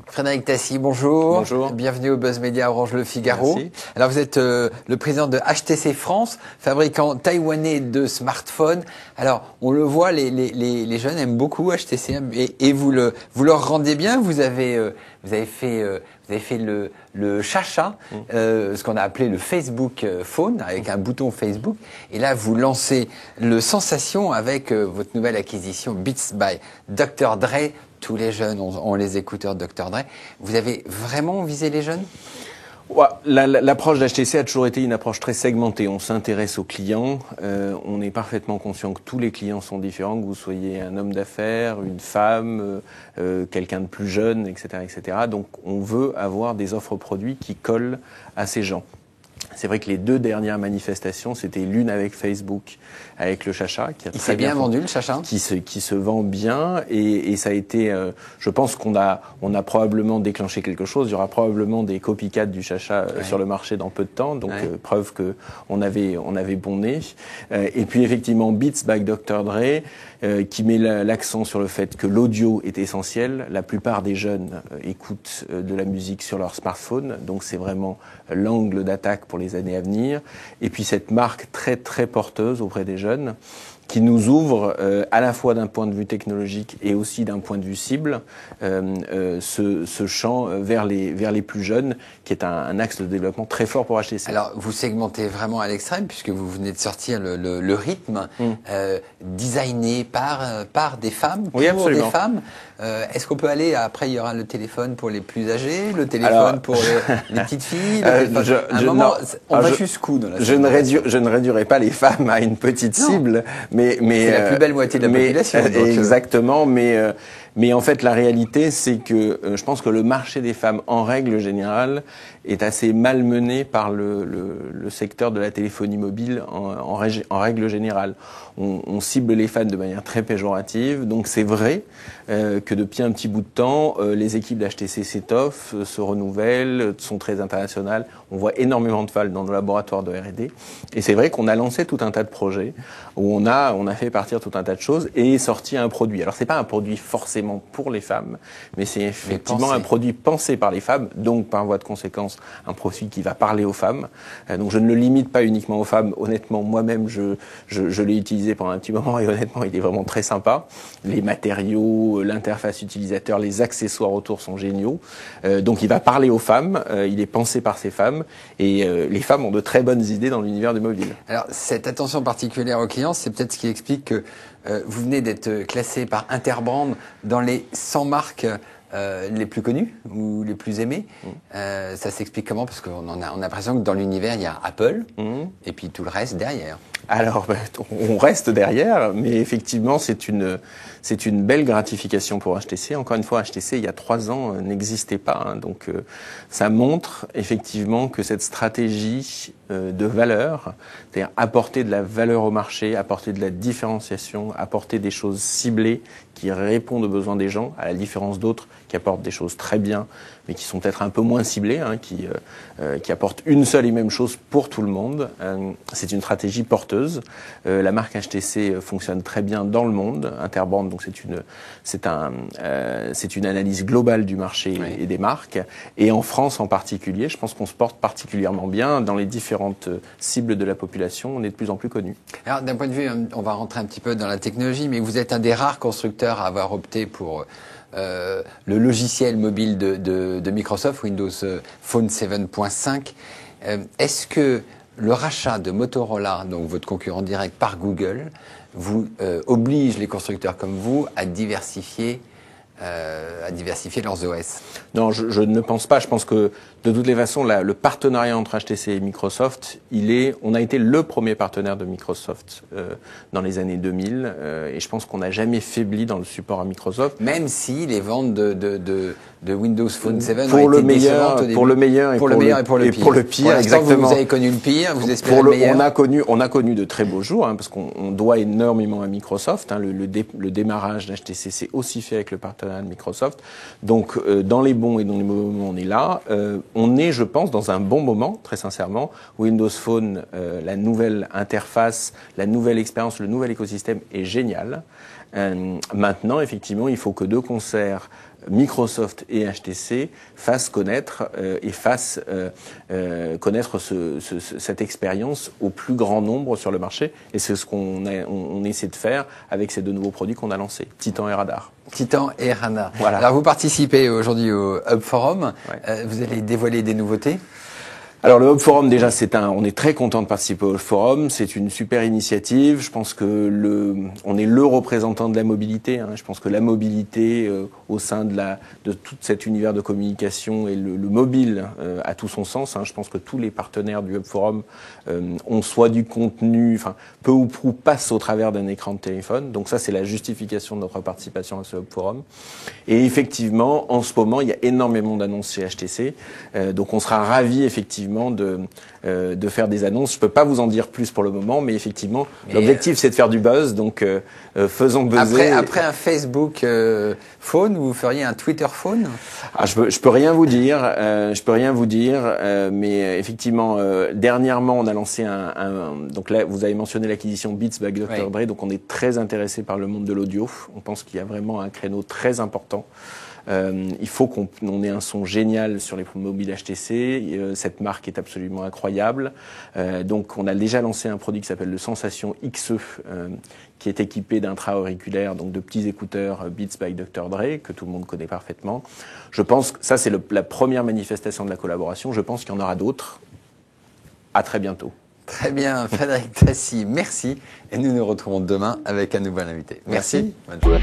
Frédéric Tassi, bonjour. Bonjour. Bienvenue au Buzz Media Orange Le Figaro. Merci. Alors vous êtes le président de HTC France, fabricant taïwanais de smartphones. Alors on le voit, les jeunes aiment beaucoup HTC et vous leur rendez bien. Vous avez fait le Chacha, ce qu'on a appelé le Facebook Phone, avec un bouton Facebook. Et là, vous lancez le Sensation avec votre nouvelle acquisition Beats by Dr. Dre. Tous les jeunes ont les écouteurs Dr. Dre. Vous avez vraiment visé les jeunes ? Ouais, l'approche d'HTC a toujours été une approche très segmentée. On s'intéresse aux clients. On est parfaitement conscient que tous les clients sont différents, que vous soyez un homme d'affaires, une femme, quelqu'un de plus jeune, etc., etc. Donc, on veut avoir des offres produits qui collent à ces gens. C'est vrai que les deux dernières manifestations, c'était l'une avec Facebook, avec le Chacha, qui a très bien vendu, le Chacha, qui se vend bien, et ça a été, je pense qu'on a probablement déclenché quelque chose. Il y aura probablement des copycats du Chacha sur le marché dans peu de temps, donc preuve que on avait bon nez. Et puis effectivement, Beats by Dr. Dre, qui met l'accent sur le fait que l'audio est essentiel. La plupart des jeunes écoutent de la musique sur leur smartphone, donc c'est vraiment l'angle d'attaque pour les années à venir. Et puis cette marque très très porteuse auprès des jeunes, qui nous ouvre à la fois d'un point de vue technologique et aussi d'un point de vue cible ce champ vers les plus jeunes, qui est un axe de développement très fort pour HTC. Alors vous segmentez vraiment à l'extrême, puisque vous venez de sortir le rythme designé par des femmes, oui, pour absolument. des femmes. Est-ce qu'on peut aller, après il y aura le téléphone pour les plus âgés, le téléphone pour les petites filles, on va jusqu'où dans la je ne réduirai pas les femmes à une petite cible, mais c'est la plus belle moitié de la population. Exactement, mais en fait, la réalité, c'est que je pense que le marché des femmes, en règle générale, est assez malmené par le secteur de la téléphonie mobile en règle générale. On cible les femmes de manière très péjorative, donc c'est vrai que depuis un petit bout de temps, les équipes d'HTC s'étoffent, se renouvellent, sont très internationales. On voit énormément de femmes dans nos laboratoires de R&D, et c'est vrai qu'on a lancé tout un tas de projets où on a fait partir tout un tas de choses et sorti un produit. Alors c'est pas un produit forcément pour les femmes, mais c'est effectivement un produit pensé par les femmes, donc par voie de conséquence un produit qui va parler aux femmes. Donc je ne le limite pas uniquement aux femmes. Honnêtement, moi-même je l'ai utilisé pendant un petit moment et honnêtement il est vraiment très sympa. Les matériaux, l'interface utilisateur, les accessoires autour sont géniaux. Donc il va parler aux femmes, il est pensé par ces femmes, et les femmes ont de très bonnes idées dans l'univers du mobile. Alors cette attention particulière aux clients, c'est peut-être ce qui explique que vous venez d'être classé par Interbrand dans les 100 marques les plus connues ou les plus aimées. Ça s'explique comment? Parce qu'on a l'impression que dans l'univers, il y a Apple et puis tout le reste derrière. Alors, on reste derrière, mais effectivement, c'est une belle gratification pour HTC. Encore une fois, HTC, il y a 3 ans, n'existait pas. Hein, donc, ça montre effectivement que cette stratégie de valeur, c'est-à-dire apporter de la valeur au marché, apporter de la différenciation, apporter des choses ciblées qui répondent aux besoins des gens, à la différence d'autres qui apportent des choses très bien, mais qui sont peut-être un peu moins ciblées, hein, qui apportent une seule et même chose pour tout le monde. C'est une stratégie porteuse. La marque HTC fonctionne très bien dans le monde. Interbrand, donc c'est une analyse globale du marché et des marques. Et en France en particulier, je pense qu'on se porte particulièrement bien dans les différentes cibles de la population. On est de plus en plus connus. Alors d'un point de vue, on va rentrer un petit peu dans la technologie, mais vous êtes un des rares constructeurs à avoir opté pour le logiciel mobile de Microsoft, Windows Phone 7.5. Est-ce que le rachat de Motorola, donc votre concurrent direct, par Google, vous oblige les constructeurs comme vous à diversifier leurs OS? Non, je ne pense pas. Je pense que de toutes les façons, le partenariat entre HTC et Microsoft, on a été le premier partenaire de Microsoft dans les années 2000, et je pense qu'on n'a jamais faibli dans le support à Microsoft. Même si les ventes de Windows Phone 7 pour ont le été meilleur, décevantes au début. pour le meilleur et pour le pire. Pour exactement. Vous avez connu le pire, vous espérez le meilleur. On a connu de très beaux jours, hein, parce qu'on doit énormément à Microsoft. Hein, le démarrage d'HTC s'est aussi fait avec le partenariat de Microsoft. Donc, dans les bons et dans les mauvais moments, on est là. on est, je pense, dans un bon moment, très sincèrement. Windows Phone, la nouvelle interface, la nouvelle expérience, le nouvel écosystème est génial. Maintenant, effectivement, il faut que de concert, Microsoft et HTC fassent connaître et fassent connaître cette expérience au plus grand nombre sur le marché. Et c'est ce qu'on essaie de faire avec ces 2 nouveaux produits qu'on a lancés, Titan et Radar. Titan et Radar. Voilà. Alors vous participez aujourd'hui au Hub Forum. Ouais. Vous allez dévoiler des nouveautés? Alors le Hub Forum, déjà, on est très content de participer au Hub Forum. C'est une super initiative. Je pense que on est le représentant de la mobilité. Hein. Je pense que la mobilité au sein de tout cet univers de communication et le mobile a tout son sens. Hein. Je pense que tous les partenaires du Hub Forum ont soit du contenu, enfin peu ou prou passent au travers d'un écran de téléphone. Donc ça, c'est la justification de notre participation à ce Hub Forum. Et effectivement, en ce moment, il y a énormément d'annonces chez HTC. Donc on sera ravis effectivement de faire des annonces. Je peux pas vous en dire plus pour le moment, mais effectivement, l'objectif c'est de faire du buzz, donc faisons buzzer. Après un Facebook phone, vous feriez un Twitter phone? Je peux rien vous dire, mais effectivement, dernièrement, on a lancé donc là, vous avez mentionné l'acquisition Beats by Dr. Dre, donc on est très intéressé par le monde de l'audio. On pense qu'il y a vraiment un créneau très important. Il faut qu'on ait un son génial sur les mobiles HTC. Cette marque est absolument incroyable. Donc, on a déjà lancé un produit qui s'appelle le Sensation XE, qui est équipé d'intra-auriculaires, donc de petits écouteurs Beats by Dr. Dre, que tout le monde connaît parfaitement. Je pense que ça, c'est la première manifestation de la collaboration. Je pense qu'il y en aura d'autres. À très bientôt. Très bien, Frédéric Dassy, merci. Et nous nous retrouvons demain avec un nouvel invité. Merci. Bonne journée.